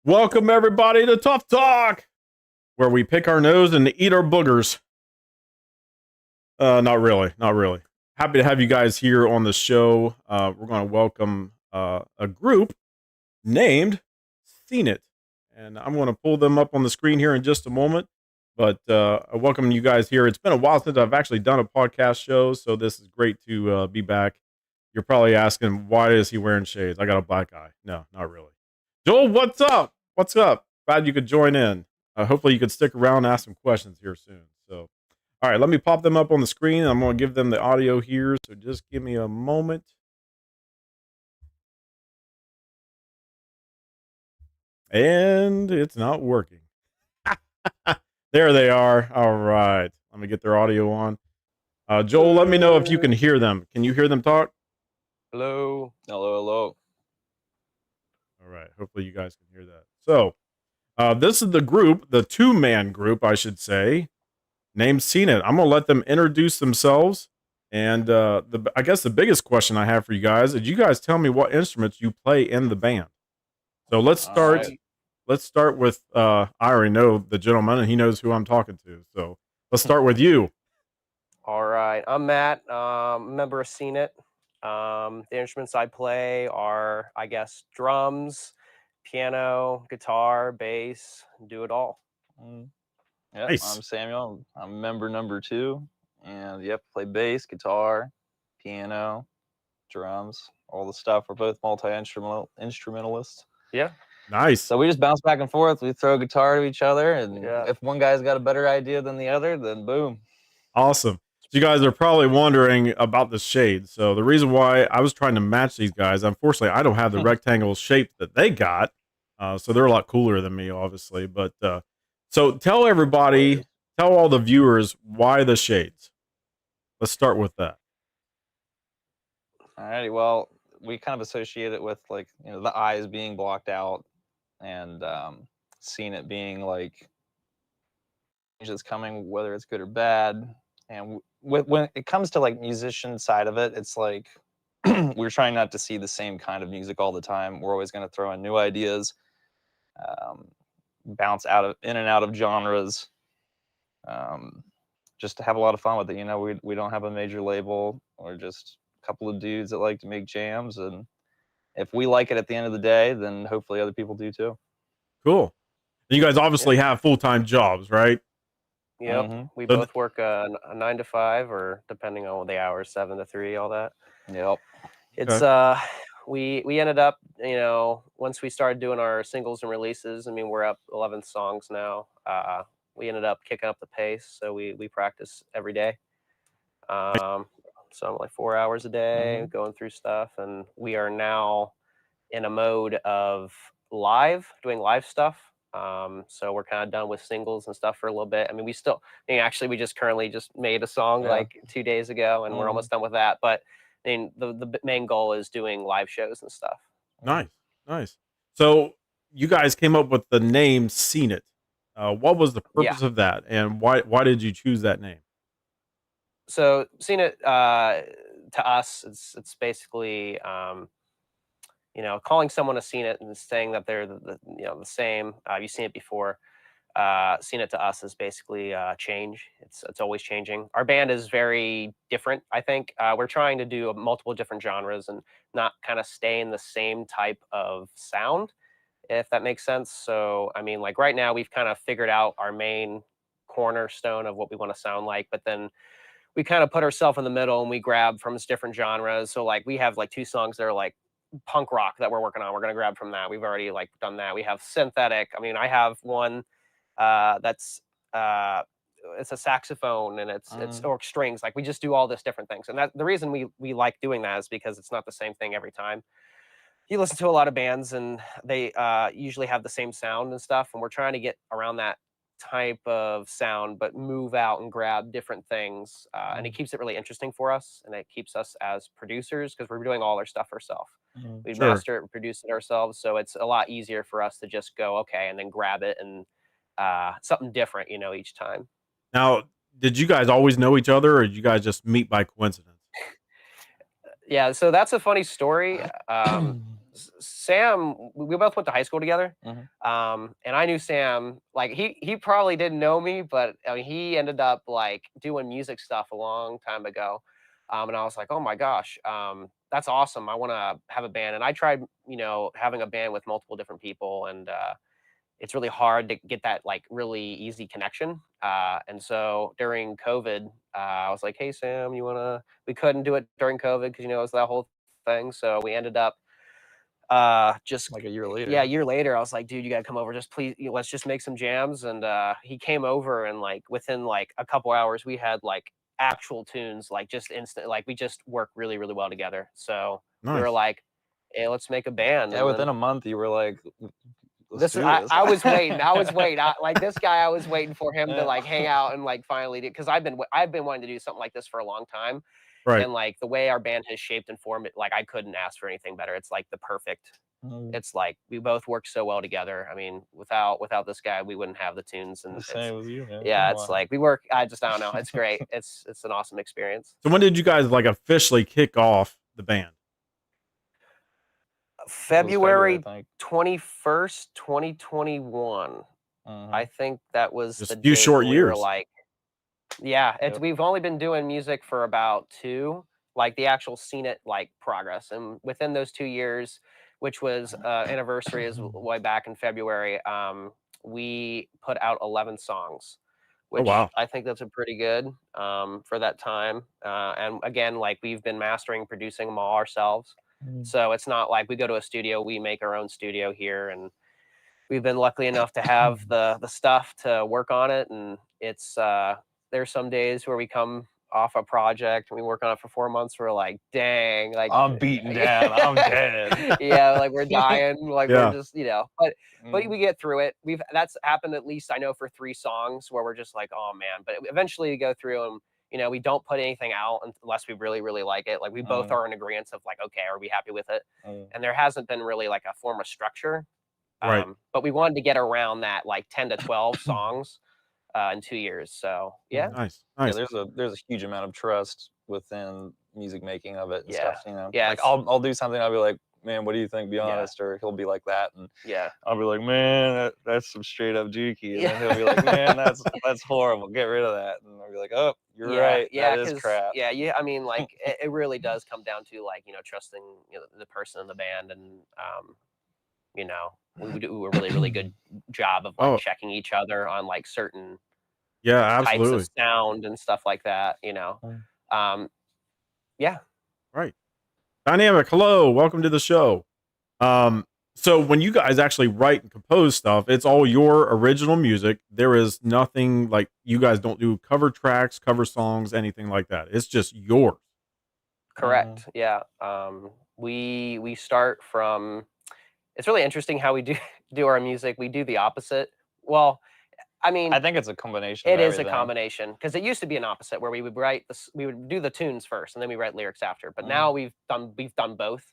Welcome everybody to Tough Talk, where we pick our nose and eat our boogers. Not really, not really. Happy to have you guys here on the show. We're going to welcome a group named Seen It, and I'm going to pull them up on the screen here in just a moment. But I welcome you guys here. It's been a while since I've actually done a podcast show, so this is great to be back. You're probably asking, why is he wearing shades? I got a black eye. No, not really. Joel, what's up? What's up? Glad you could join in. Hopefully you could stick around and ask some questions here soon. So, all right, let me pop them up on the screen. I'm going to give them the audio here. So just give me a moment. And it's not working. There they are. All right. Let me get their audio on. Joel, let me know if you can hear them. Can you hear them talk? Hello. Hello, hello. All right. Hopefully you guys can hear that. So, this is the group, the two-man group, I should say, named Seen It. I'm going to let them introduce themselves. And I guess the biggest question I have for you guys is you guys tell me what instruments you play in the band. So let's start. Right. Let's start with, I already know the gentleman and he knows who I'm talking to. So let's start with you. All right. I'm Matt, member of Seen It. The instruments I play are, I guess, drums, piano, guitar, bass, do it all. Yep, Nice. I'm Samuel. I'm member number 2, and play bass, guitar, piano, drums, all the stuff. We're both multi-instrumentalists. Yeah. Nice. So we just bounce back and forth. We throw guitar to each other, and Yeah. if one guy's got a better idea than the other, then boom. Awesome. So you guys are probably wondering about the shade. So the reason why I was trying to match these guys, unfortunately, I don't have the rectangle shape that they got. So they're a lot cooler than me, obviously. But so tell everybody, tell all the viewers why the shades. Let's start with that. Alrighty, well, we kind of associate it with, like, the eyes being blocked out, and seeing it being like change that's coming, whether it's good or bad. And when it comes to like musician side of it, it's like we're trying not to see the same kind of music all the time. We're always going to throw in new ideas, bounce in and out of genres, just to have a lot of fun with it. We don't have a major label. We're just a couple of dudes that like to make jams, and if we like it at the end of the day, then hopefully other people do too. Cool. You guys obviously have full-time jobs, right? Yep. Mm-hmm. We both work a 9 to 5, or depending on the hours, 7 to 3, all that. Yep. It's we ended up, once we started doing our singles and releases, I mean, we're up 11 songs now. We ended up kicking up the pace, so we practice every day. So like 4 hours a day going through stuff, and we are now in a mode of doing live stuff. So we're kind of done with singles and stuff for a little bit. I mean, we just currently just made a song like 2 days ago, and we're almost done with that. But I mean, the main goal is doing live shows and stuff. Nice. So you guys came up with the name Seen It. What was the purpose of that, and why did you choose that name? So Seen It, to us, it's basically calling someone a Seen It and saying that they're the same. You've seen it before. Seen It to us is basically change. It's always changing. Our band is very different, I think. We're trying to do multiple different genres and not kind of stay in the same type of sound, if that makes sense. So, I mean, like right now, we've kind of figured out our main cornerstone of what we want to sound like, but then we kind of put ourselves in the middle and we grab from different genres. So like we have like 2 songs that are like punk rock that we're working on. We're going to grab from that. We've already like done that. We have synthetic. I mean, I have one that's it's a saxophone, and it's or strings. Like we just do all this different things. And that the reason we like doing that is because it's not the same thing every time. You listen to a lot of bands and they usually have the same sound and stuff, and we're trying to get around that type of sound but move out and grab different things, and it keeps it really interesting for us, and it keeps us as producers, because we're doing all our stuff ourselves. We master it, we produce it ourselves, so it's a lot easier for us to just go okay and then grab it and something different each time. Now, did you guys always know each other, or did you guys just meet by coincidence? Yeah, so that's a funny story. Sam, we both went to high school together. And I knew Sam, like he probably didn't know me, but I mean, he ended up like doing music stuff a long time ago. And I was like, oh my gosh, that's awesome. I want to have a band. And I tried, having a band with multiple different people, and it's really hard to get that like really easy connection. And so during COVID, I was like, hey Sam, we couldn't do it during COVID because it was that whole thing. So we ended up just like a year later. Yeah, a year later, I was like, dude, you gotta come over. Just please, let's just make some jams. And he came over, and like within like a couple hours, we had like actual tunes, like just instant. Like we just work really, really well together. So we were Nice. like, hey, let's make a band. Yeah, and within then, a month, you were like, this do I, this. I was waiting. Like this guy, I was waiting for him to like hang out and like finally do, because I've been wanting to do something like this for a long time. Right. And like the way our band has shaped and formed, it, like I couldn't ask for anything better. It's like the perfect. It's like we both work so well together. I mean, without this guy, we wouldn't have the tunes. And Same with you, man. yeah, it's like we work. I don't know. It's great. It's an awesome experience. So when did you guys like officially kick off the band? February 21st, 2021. I think that was just the a few date short we years. were like, yeah, we've only been doing music for about 2, like the actual Seen It like progress. And within those 2 years, which was anniversary is way back in February, we put out 11 songs, which wow. I think that's a pretty good for that time. And again, like we've been mastering, producing them all ourselves. So it's not like we go to a studio, we make our own studio here, and we've been lucky enough to have the stuff to work on it. And it's there's some days where we come off a project and we work on it for 4 months. We're like, dang, like I'm beaten down. I'm dead. Yeah, like we're dying, like we're just, but we get through it. That's happened at least I know for 3 songs where we're just like, oh man. But eventually we go through and we don't put anything out unless we really, really like it. Like we both are in agreement of like, okay, are we happy with it? And there hasn't been really like a form of structure. Right. But we wanted to get around that like 10 to 12 songs in 2 years. So yeah. Nice. Yeah, there's a huge amount of trust within music making of it and stuff. Yeah. Like I'll do something. I'll be like, man, what do you think? Be honest. Or he'll be like that, and I'll be like, man, that's some straight up jukey. And then he'll be like, man, that's horrible. Get rid of that. And I'll be like, oh, you're right. Yeah, that is crap. Yeah. I mean, like it really does come down to like trusting the person in the band, and we do a really, really good job of like checking each other on like certain types of sound and stuff like that. Yeah. Right. Dynamic. Hello. Welcome to the show. So when you guys actually write and compose stuff, it's all your original music. There is nothing like you guys don't do cover tracks, cover songs, anything like that. It's just yours. Correct. Yeah. We start from. It's really interesting how we do our music. We do the opposite. Well, I mean, I think it's a combination. It is a combination because it used to be an opposite where we would do the tunes first and then we write lyrics after. But now we've done both.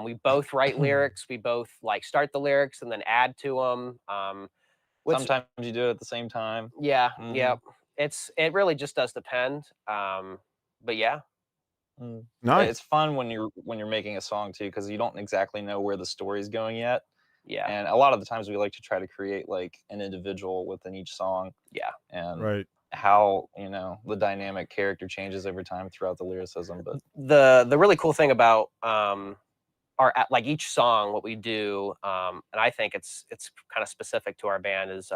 We both write lyrics. We both like start the lyrics and then add to them. Sometimes you do it at the same time. Yeah, yeah. It really just does depend. But yeah. Nice. It's fun when you're making a song too, because you don't exactly know where the story's going yet. Yeah. And a lot of the times we like to try to create like an individual within each song. Yeah. And how the dynamic character changes over time throughout the lyricism. But the really cool thing about our like each song, what we do, and I think it's kind of specific to our band, is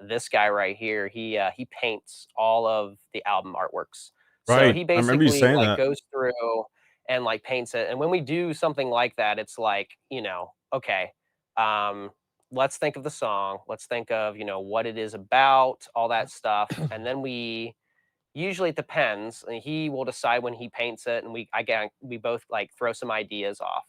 this guy right here. He paints all of the album artworks. So he basically like goes through and like paints it. And when we do something like that, it's like, okay, let's think of the song. Let's think of, what it is about, all that stuff. And then usually it depends. And he will decide when he paints it. And we both like throw some ideas off.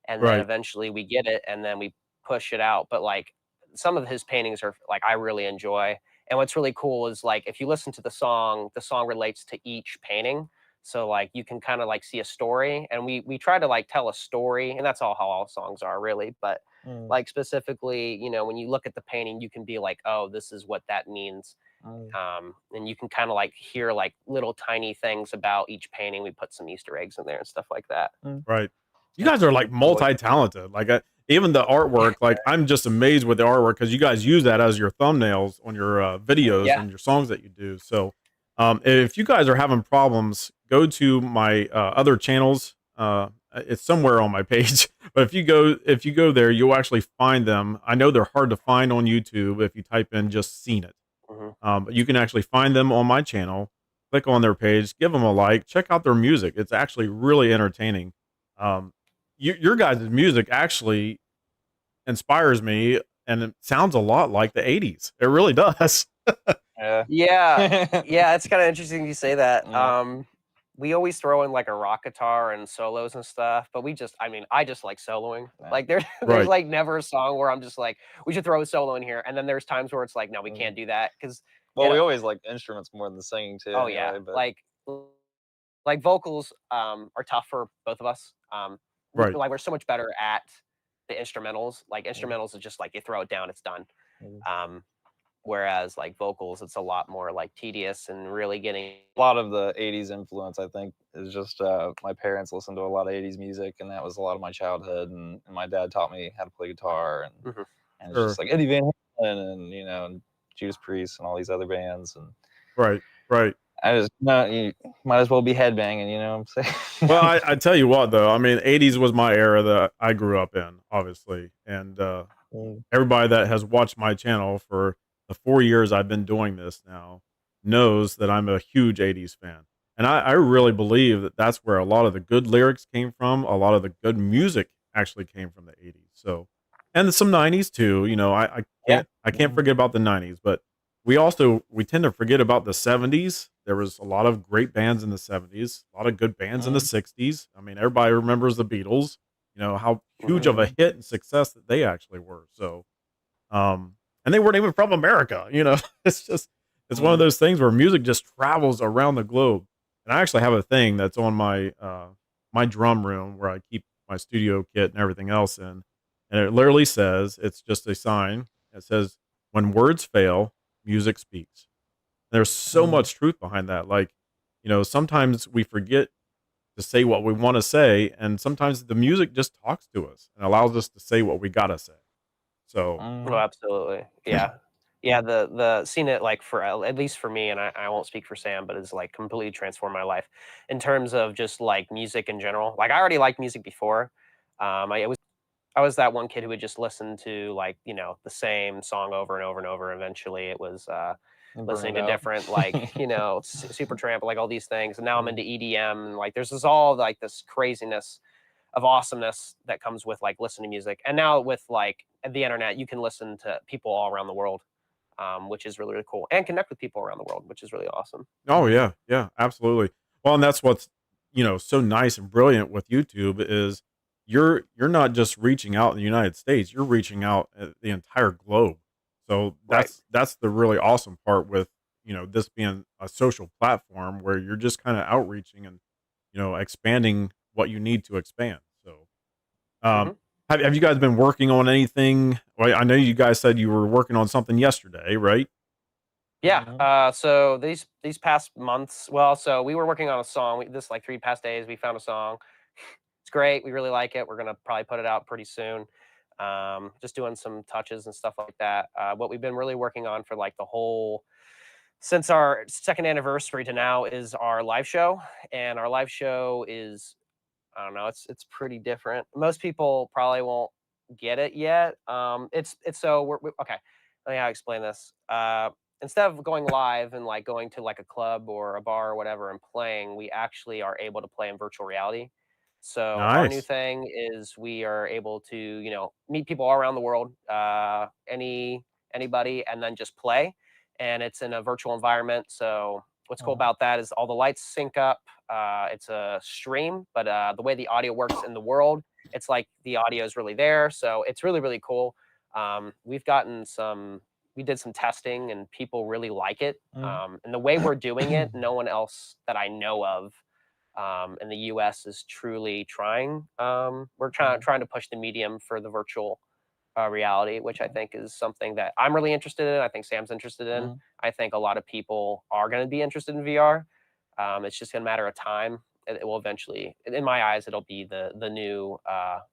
And then eventually we get it and then we push it out. But like some of his paintings are like, I really enjoy. And what's really cool is like, if you listen to the song relates to each painting. So like you can kind of like see a story, and we try to like tell a story, and that's how all songs are really. But like specifically, when you look at the painting, you can be like, oh, this is what that means. And you can kind of like hear like little tiny things about each painting. We put some Easter eggs in there and stuff like that. Right. You guys are like multi-talented. Like even the artwork, like I'm just amazed with the artwork because you guys use that as your thumbnails on your videos Yeah. and your songs that you do. So if you guys are having problems, go to my other channels. It's somewhere on my page, but if you go there, you'll actually find them. I know they're hard to find on YouTube if you type in just "Seen It." Mhm. But you can actually find them on my channel. Click on their page, give them a like, check out their music. It's actually really entertaining. Um, your guys' music actually inspires me, and it sounds a lot like the '80s. It really does. Yeah. Yeah. Yeah, it's kinda interesting you say that. Yeah. We always throw in, like, a rock guitar and solos and stuff, but I mean, I just like soloing. Yeah. Like, there's, Right. like, never a song where I'm just like, "We should throw a solo in here," and then there's times where it's like, "No, we Mhm. can't do that," 'cause Well, it we always like instruments more than singing too, Oh, yeah. anyway. But Like, vocals, are tough for both of us. Right. We're so much better at the instrumentals. Like, Mhm. instrumentals is just like you throw it down, it's done. Mhm. Um, Whereas, like, vocals, it's a lot more, like, tedious and really getting A lot of the '80s influence, I think, is just my parents listened to a lot of '80s music, and that was a lot of my childhood. And my dad taught me how to play guitar, Mhm. and it's just Sure. like Eddie Van Halen and and Judas Priest and all these other bands. And Right. Right. I just no, you might as well be headbanging. You know what I'm Well, saying? I tell you what, though. I mean, '80s was my era that I grew up in, obviously, and Mm, everybody that has watched my channel for the 4 years I've been doing this now knows that I'm a huge '80s fan, and I really believe that that's where a lot of the good lyrics came from. A lot of the good music actually came from the '80s. So, and some '90s too. You know, Yeah. I can't mhm, forget about the '90s, but we tend to forget about the '70s. There was a lot of great bands in the '70s, a lot of good bands in the mm, '60s. I mean, everybody remembers the Beatles. You know how huge Mhm. of a mhm, hit and success that they actually were. So, and they weren't even from America. You know, it's one of mm, those things where music just travels around the globe. And I actually have a thing that's on my my drum room where I keep my studio kit and everything else in, and it literally says it's just a sign. It says, "When words fail, music speaks." There's so mm, much truth behind that. Like, you know, sometimes we forget to say what we want to say, and sometimes the music just talks to us and allows us to say what we gotta say. So, Oh, mm, absolutely. Yeah. Yeah, the seen it, like, for at least for me, and I won't speak for Sam, but it's, like, completely transformed my life in terms of just, like, music in general. Like, I already liked music before. I was that one kid who would just listen to, like, the same song over and over and over. Eventually, it was, and listening burned to out. different, like, Supertramp, like, all these things, and now I'm Mm, into EDM, and, like, there's this craziness of awesomeness that comes with, like, listening to music. And now with, like, the internet, you can listen to people all around the world, which is really, really cool, and connect with people around the world, which is really awesome. oh mm, yeah, yeah, absolutely. Well, and that's what's so nice and brilliant with YouTube is you're not just reaching out in the United States, you're reaching out at the entire globe. So Right. that's the really awesome part with this being a social platform where you're just kind of outreaching and expanding what you need to expand. So Mhm. have you guys been working on anything? Well, I know you guys said you were working on something yesterday, right? Yeah. mhm, So these past months, well, so we were working on a song. This like 3 past days, we found a song. It's great. We really like it. We're gonna probably put it out pretty soon. Just doing some touches and stuff like that. What we've been really working on for like the whole since our second anniversary to now is our live show, and our live show is I don't know. It's pretty different. Most people probably won't get it yet. It's so okay. Let me how to explain this. Instead of going live and like going to like a club or a bar or whatever and playing, we actually are able to play in virtual reality. So our new Nice. thing is we are able to meet people all around the world, anybody, and then just play. And it's in a virtual environment. So what's cool mhm, about that is all the lights sync up. It's a stream, but the way the audio works in the world, it's like the audio is really there. So it's really, really cool. We've gotten we did some testing and people really like it. mm. And the way we're doing it, no one else that I know of in the US is truly trying. We're Mhm, trying to push the medium for the virtual reality, which I think is something that I'm really interested in. I think Sam's interested in. mhm, I think a lot of people are going to be interested in VR. It's just a matter of time. it will eventually, in my eyes, it'll be the new.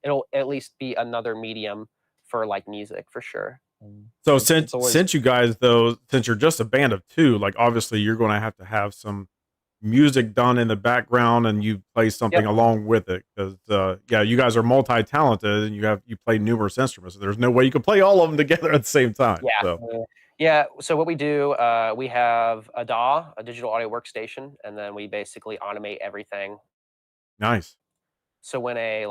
It'll at least be another medium for like music for sure. So It's always since you guys though, since you're just a band of two, like obviously you're going to have some music done in the background, and you play something Yep. along with it because yeah, you guys are multi-talented and you play numerous instruments. So there's no way you can play all of them together at the same time. Yeah. So Yeah. So what we do, we have a DAW, a digital audio workstation, and then we basically automate everything. nice. So when a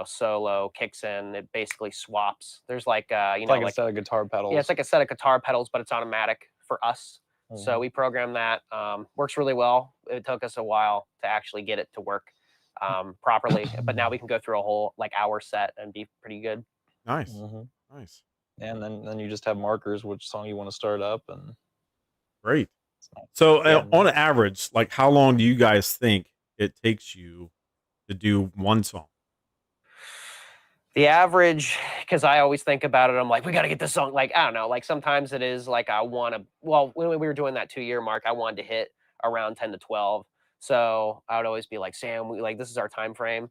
solo kicks in, it basically swaps. There's like it's like a set of guitar pedals. yeah, it's like a set of guitar pedals, but it's automatic for us. So Mhm. we program that. Works really well. It took us a while to actually get it to work properly, but now we can go through a whole like hour set and be pretty good. Nice. Mhm. Nice. And then you just have markers which song you want to start up, and Great. it's nice. So Yeah. on average, like how long do you guys think it takes you to do one song? The average, because I always think about it, I'm like, we got to get this song. Like, I don't know. Like sometimes it is like I want to. Well, when we were doing that 2 year mark, I wanted to hit around 10 to 12. So I would always be like, Sam, this is our time frame.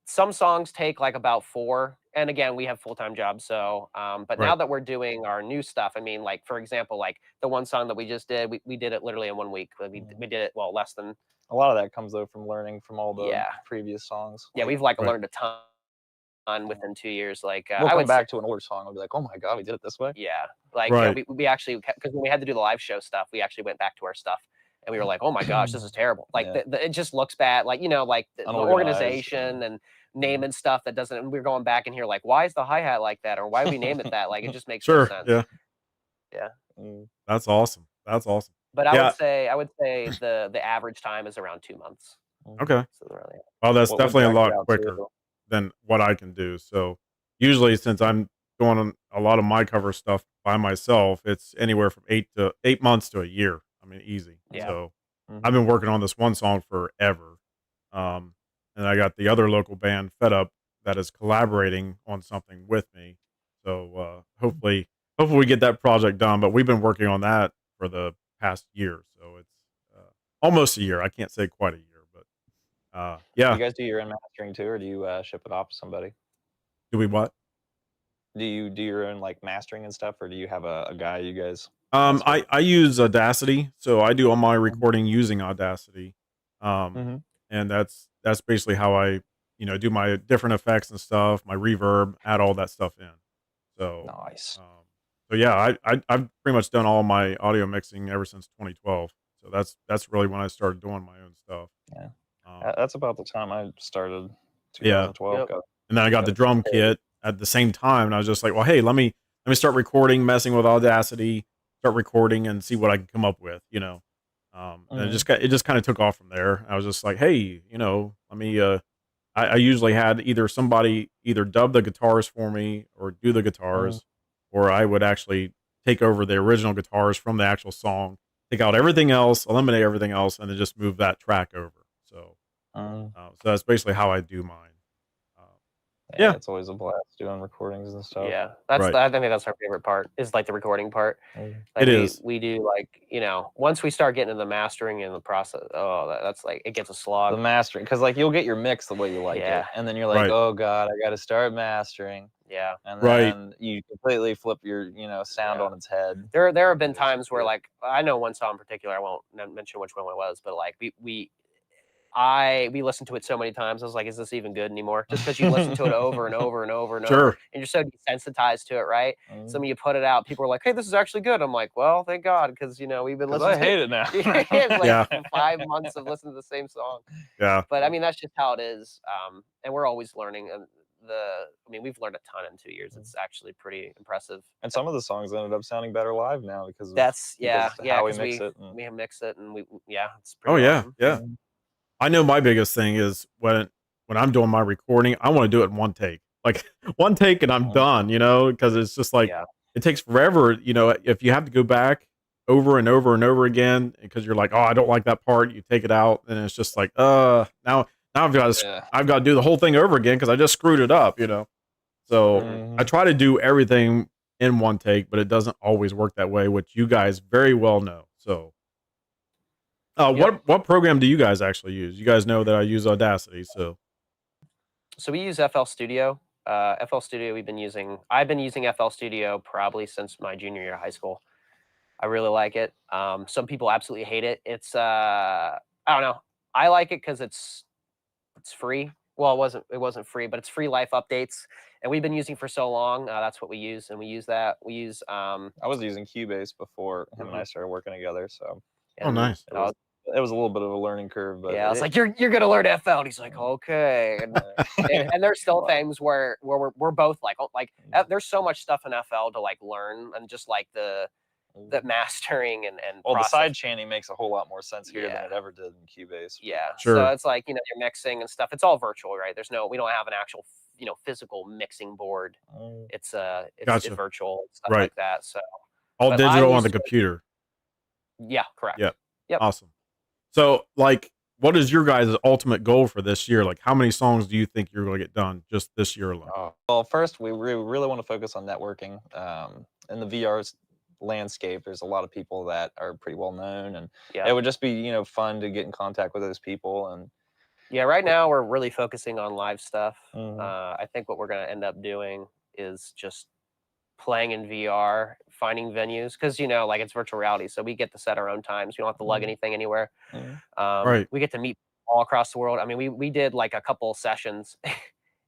Some songs take like about 4, and again, we have full-time jobs. So, but now Right. that we're doing our new stuff, I mean, like for example, like the one song that we just did, we did it literally in 1 week. We did it less than. A lot of that comes though from learning from all the Yeah. previous songs. Yeah, Like, we've Right. learned a ton within 2 years. Like we'll I come would say, back to an older song and be like, oh my god, we did it this way. yeah, like Right. we actually, because when we had to do the live show stuff, we actually went back to our stuff. And we were like, "Oh my gosh, this is terrible!" Like Yeah. it just looks bad. Like like the Unorganized, organization and naming stuff that doesn't. And we're going back in here like, why is the hi hat like that, or why do we name it that? Like it just makes no Sure. sense. Yeah. Yeah. Mm. That's awesome. That's awesome. But I Yeah. would say the average time is around 2 months. Okay. So really, Well, that's What would definitely a drag you lot out quicker too? than what I can do. So usually, since I'm doing a lot of my cover stuff by myself, it's anywhere from 8 months to a year. I mean, easy. Yeah. So Mhm. I've been working on this one song forever. Um, and I got the other local band, Fed Up, that is collaborating on something with me. So hopefully we get that project done. But we've been working on that for the past year. So it's almost a year. I can't say quite a year, but Do yeah. you guys do your own mastering too, or do you ship it off to somebody? Do we what? Do you do your own like mastering and stuff, or do you have a guy you guys mess with? I use Audacity, so I do all my recording using Audacity, um, Mhm. and that's basically how I do my different effects and stuff, my reverb, add all that stuff in. So, Nice. yeah, I've pretty much done all my audio mixing ever since 2012. So that's really when I started doing my own stuff. Yeah. Um, That's about the time I started. yeah, 2012. Yep. and then I got got the it drum prepared. kit at the same time, and I was just like, well, hey, let me start recording, messing with Audacity, start recording, and see what I can come up with, and Mhm. it just kind of took off from there. I was just like, hey, let me. I usually had either somebody either dub the guitars for me or do the Mhm. guitars, or I would actually take over the original guitars from the actual song, take out everything else, eliminate everything else, and then just move that track over. So, Mhm. so that's basically how I do mine. Uh, Yeah, yeah, it's always a blast doing recordings and stuff. Yeah, right. I think that's our favorite part is like the recording part. Mhm. Like It is. we do like once we start getting into the mastering and the process, oh, that's like it gets a The slog. mastering, because like you'll get your mix the way you like Yeah. it, and then you're like, Right. oh god, I got to start mastering, Yeah. and Right. then you completely flip your sound Yeah. on its head. There have been It's times where good. like I know one song in particular. I won't mention which one it was, but like we listened to it so many times. I was like, is this even good anymore? Just because you listen to it over and over and over and over, Sure. and you're so desensitized to it, right? So Mhm. when you put it out, people are like, hey, this is actually good. I'm like, well, thank God, because we've been 'Cause listening I to hate it now. it's like Yeah. 5 months of listening to the same song. Yeah. But I mean, that's just how it is. And we're always learning. And we've learned a ton in 2 years. It's actually pretty impressive. And some of the songs ended up sounding better live now because of That's how we because mix it. And, we mix it and it's Oh pretty yeah. awesome. Yeah. I know my biggest thing is when I'm doing my recording, I want to do it in one take. Like one take and I'm Mhm. done, because it's just like Yeah. it takes forever, if you have to go back over and over and over again because you're like, "Oh, I don't like that part." You take it out and it's just like, now Yeah. I've got to do the whole thing over again cuz I just screwed it up, So, I Mhm. try to do everything in one take, but it doesn't always work that way, which you guys very well know. So, What program do you guys actually use? You guys know that I use Audacity, so we use FL Studio. FL Studio I've been using FL Studio probably since my junior year of high school. I really like it. Some people absolutely hate it. It's I don't know. I like it because it's free. Well, it wasn't free, but it's free life updates, and we've been using for so long. That's what we use, and we use that. We use I was using Cubase before him and I started working together, so oh nice. it was a little bit of a learning curve, but yeah, I was like, you're gonna learn FL, and he's like, okay. And there's still things where we're both like there's so much stuff in FL to like learn, and just like the mastering and well, process. the side chaining makes a whole lot more sense here than it ever did in Cubase. Yeah, Sure. so it's like, you're mixing and stuff. It's all virtual, right? We don't have an actual physical mixing board. It's Gotcha. virtual, stuff Right. like that. So all but digital I on the used to- computer. Yeah, correct. Yep. Yep. Awesome. So, like, what is your guys' ultimate goal for this year? Like, how many songs do you think you're going to get done just this year alone? Well, first, we really want to focus on networking. In the VR landscape, there's a lot of people that are pretty well known, and Yeah. it would just be fun to get in contact with those people. And yeah, right now we're really focusing on live stuff. Mhm. I think what we're going to end up doing is just playing in VR, finding venues, because like it's virtual reality, so we get to set our own times. We don't have to lug anything anywhere. Right. We get to meet all across the world. I mean, we did like a couple sessions,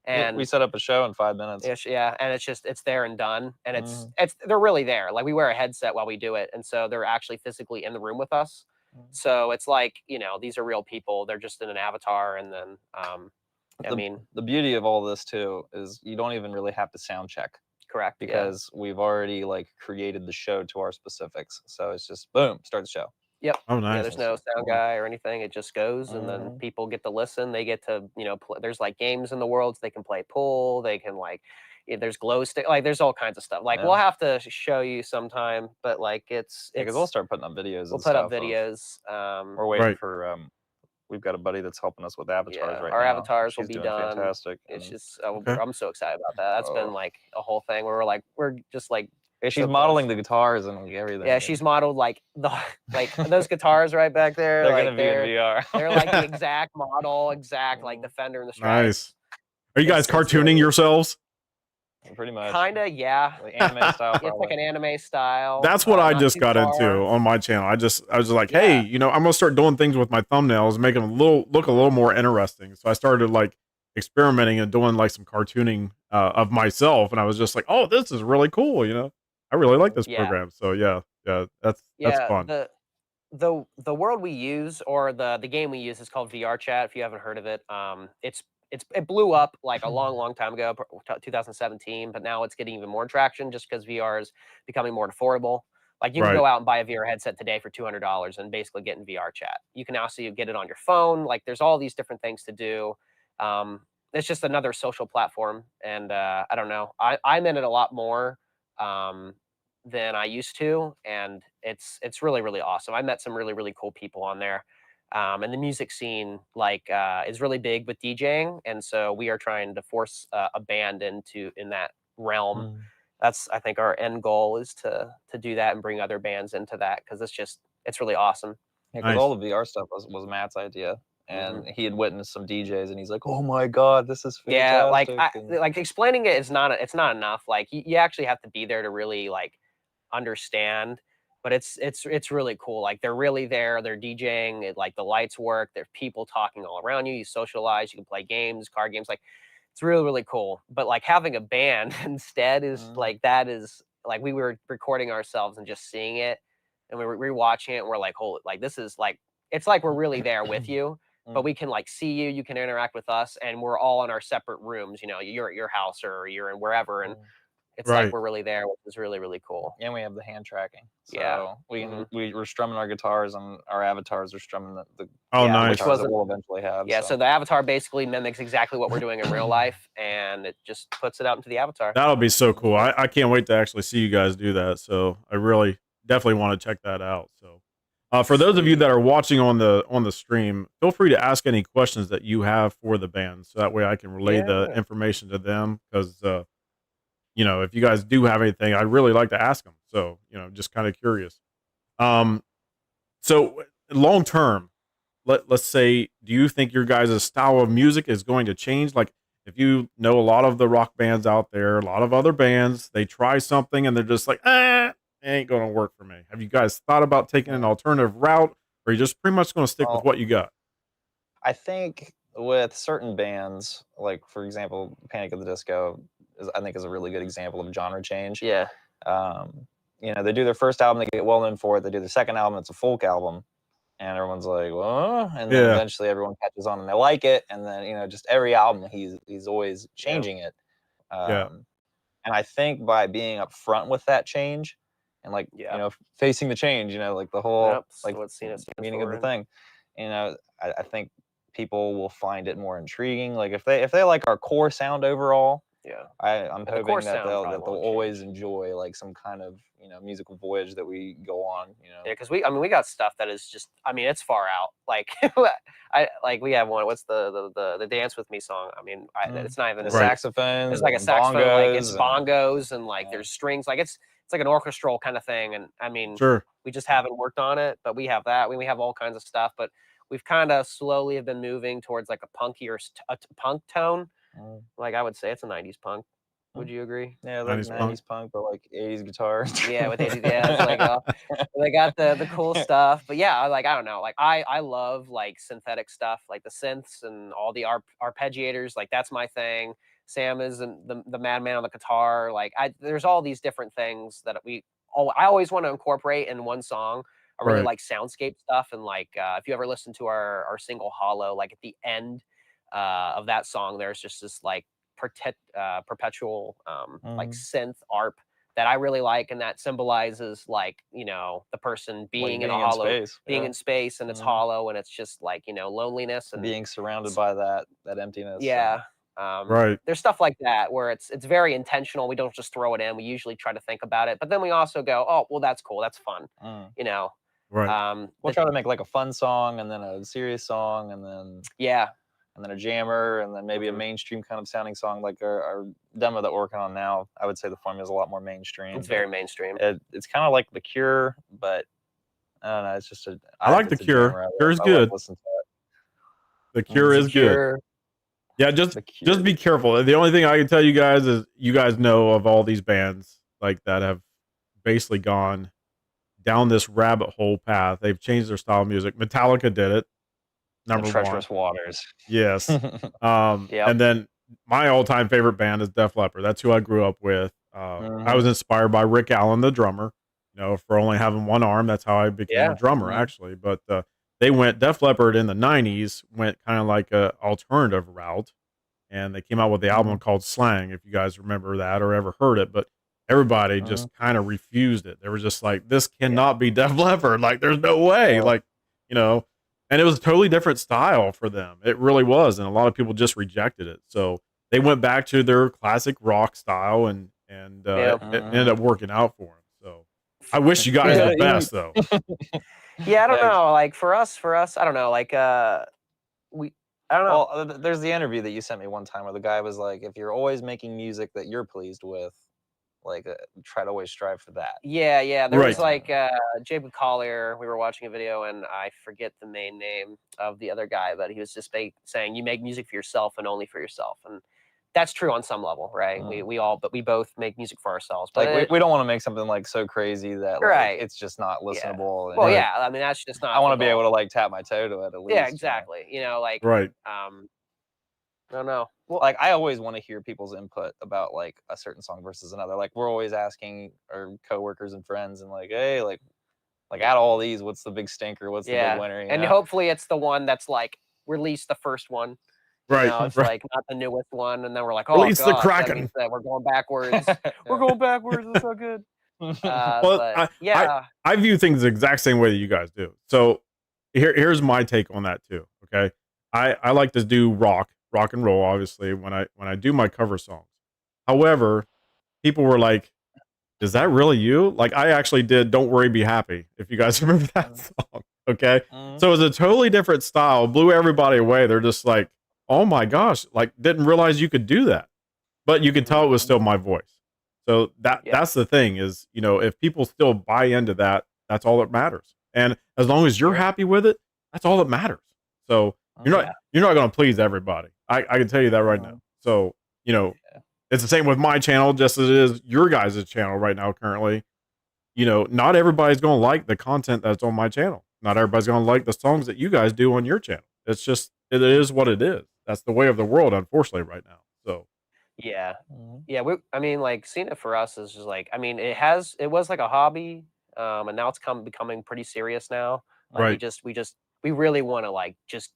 and we set up a show in 5 minutes. yeah, and it's there and done, and they're really there. Like, we wear a headset while we do it, and so they're actually physically in the room with us. So it's like, these are real people. They're just in an avatar, and then the beauty of all this too is you don't even really have to sound check. Correct, because we've already like created the show to our specifics. So it's just boom, start the show. Yep. Oh, nice. Yeah, there's no sound guy or anything. It just goes, and then people get to listen. They get to, there's like games in the world. So they can play pool. They can there's glow stick. Like, there's all kinds of stuff. Like, we'll have to show you sometime, but like it's because we'll start putting up videos. We'll put up videos. We're waiting for we've got a buddy that's helping us with avatars right now. Our avatars will She's be doing done. Fantastic. It's just I'm so excited about that. That's been like a whole thing where we're just like. Yeah, she's modeling the guitars and everything. Yeah, she's modeled like those guitars right back there. They're gonna be in VR. They're like the exact model, like the fender and the stripes. Nice. Are you guys cartooning yourselves? Pretty much. Kinda, yeah. Like anime style. It's like an anime style. That's what I just got into on my channel. I was just like, hey, I'm gonna start doing things with my thumbnails, making them look a little more interesting. So I started like experimenting and doing like some cartooning of myself, and I was just like, oh, this is really cool. I really like this program. So yeah, that's fun. The world we use, or the game we use, is called VR Chat. If you haven't heard of it, it blew up like a long time ago, 2017, but now it's getting even more traction just because VR is becoming more affordable. Like, you can go out and buy a VR headset today for $200 and basically get in VR Chat. You can also get it on your phone. Like, there's all these different things to do. It's just another social platform, and I don't know. I'm in it a lot more than I used to, and it's really, really awesome. I met some really, really cool people on there. And the music scene is really big with DJing, and so we are trying to force a band in that realm. That's, I think, our end goal is to do that and bring other bands into that, because it's really awesome. Yeah, because all the VR stuff was Matt's idea, and he had witnessed some DJs, and he's like, "Oh my god, this is fantastic!" Yeah, like explaining it is not enough. Like, you actually have to be there to really understand. But it's really cool. Like, they're really there. They're DJing. Like, the lights work. There's people talking all around you. You socialize. You can play games, card games. Like, it's really, really cool. But like, having a band instead is we were recording ourselves and just seeing it, and we were rewatching it, and we're like, holy, like, this is like, it's like we're really there with you, but we can see you. You can interact with us, and we're all in our separate rooms. You're at your house, or you're in wherever, and it's like we're really there, which is really, really cool. And we have the hand tracking. So we're strumming our guitars, and our avatars are strumming the nice. guitars that we'll eventually have. Yeah, so the avatar basically mimics exactly what we're doing in real life, and it just puts it out into the avatar. That'll be so cool. I can't wait to actually see you guys do that. So I really definitely want to check that out. So for those of you that are watching on the stream, feel free to ask any questions that you have for the band, so that way I can relay the information to them, because if you guys do have anything, I'd really like to ask them. So, just kind of curious. So long term, let's say, do you think your guys' style of music is going to change? Like, if you know a lot of the rock bands out there, a lot of other bands, they try something and they're just like, it ain't going to work for me. Have you guys thought about taking an alternative route, or are you just pretty much going to stick with Well, what you got? I think with certain bands, like for example, Panic at the Disco, I think is a really good example of genre change. Yeah. They do their first album, they get well known for it. They do their second album, it's a folk album, and everyone's like, "Well," and then Yeah. eventually everyone catches on and they like it, and then just every album he's always changing it. Yeah. And I think by being upfront with that change and Yeah. facing the change, like the whole Yep. So what Cena stands meaning of for. the thing, I think people will find it more intriguing. Like if they like our core sound overall, Yeah. I'm the core hoping that sound they'll probably that they'll won't always change. enjoy like some kind of musical voyage that we go on. Yeah, because we got stuff that is just, it's far out. Like we have one. What's the Dance with Me song? It's not even The Right. saxophones. It's like a and saxophone, like it's and- bongos and like Yeah. there's strings, like it's like an orchestral kind of thing. And Sure. we just haven't worked on it, but we have that. We have all kinds of stuff, but we've kind of slowly have been moving towards like a punkier punk tone. Mm. Like I would say it's a 90s punk. Would you agree? Yeah, like 90s 90s punk. punk, but like 80s guitar. Yeah, with yeah, it's like they got the cool stuff. But yeah, like I don't know, like I love like synthetic stuff, like the synths and all the arpeggiators. Like that's my thing. Sam is the madman on the guitar. Like there's all these different things that I always want to incorporate in one song. I really Right. like soundscape stuff, and like if you ever listen to our single "Hollow," like at the end of that song, there's just this like perpetual like synth arp that I really like, and that symbolizes like the person being in a hollow, space, being yeah. in space, and it's hollow, and it's just like loneliness and being surrounded by that emptiness. yeah. Right. There's stuff like that where it's very intentional. We don't just throw it in. We usually try to think about it, but then we also go, oh well, that's cool, that's fun. Right. We'll try to make like a fun song and then a serious song and then a jammer and then maybe a mainstream kind of sounding song. Like our demo that we're working on now, I would say the formula is a lot more mainstream. It's very mainstream. It's kind of like The Cure, but I don't know. It's just I like The Cure. Cure's good. Listen to The Cure is good. Yeah, just be careful. The only thing I can tell you guys is you guys know of all these bands like that have basically gone down this rabbit hole path. They've changed their style of music. Metallica did it. Number one. Treacherous Waters. Yes. Yep. And then my all-time favorite band is Def Leppard. That's who I grew up with. I was inspired by Rick Allen, the drummer, for only having one arm. That's how I became a drummer, actually. But Def Leppard in the 90s went kind of like a alternative route. And they came out with the album called Slang, if you guys remember that or ever heard it. But everybody just kind of refused it. They were just like, this cannot be Def Leppard. Like, there's no way. Like, and it was a totally different style for them. It really was. And a lot of people just rejected it. So they went back to their classic rock style and it ended up working out for them. So I wish you guys the best, though. Yeah, I don't know. Like for us, I don't know. Like I don't know. Well, there's the interview that you sent me one time where the guy was like, if you're always making music that you're pleased with, like try to always strive for that. Yeah. There was like Jacob Collier. We were watching a video, and I forget the main name of the other guy, but he was just saying you make music for yourself and only for yourself, and that's true on some level, right? We both make music for ourselves, but like we don't want to make something like so crazy that like, it's just not listenable. Well, yeah, I mean that's just not. I want to be able to like tap my toe to it at least. Yeah, exactly. Like I don't know. Well, like I always want to hear people's input about like a certain song versus another. Like we're always asking our coworkers and friends and like, hey, like out of all these, what's the big stinker? What's the big winner? And hopefully it's the one that's like release the first one. It's like not the newest one, and then we're like, oh, release the Kraken. That means that we're going backwards. We're going backwards. It's so good. Well, I view things the exact same way that you guys do. So here's my take on that too. Okay, I like to do rock and roll, obviously, when I do my cover songs. However, people were like, is that really you? Like I actually did Don't Worry Be Happy, if you guys remember that song. Okay, so it was a totally different style, blew everybody away. They're just like, oh my gosh, like didn't realize you could do that. But you could tell it was still my voice. So that's the thing is, if people still buy into that, that's all that matters. And as long as you're Sure. happy with it, that's all that matters. So you're Yeah. not going to please everybody. I can tell you that right now. So, you know, Yeah. it's the same with my channel, just as it is your guys' channel right now currently. You know, not everybody's going to like the content that's on my channel. Not everybody's going to like the songs that you guys do on your channel. It's just, it is what it is. That's the way of the world, unfortunately, right now. So, Yeah. Mhm. Yeah, I mean, like, seeing it for us is just like, I mean, it was like a hobby, and now it's becoming pretty serious now. Like, right. we really want to like just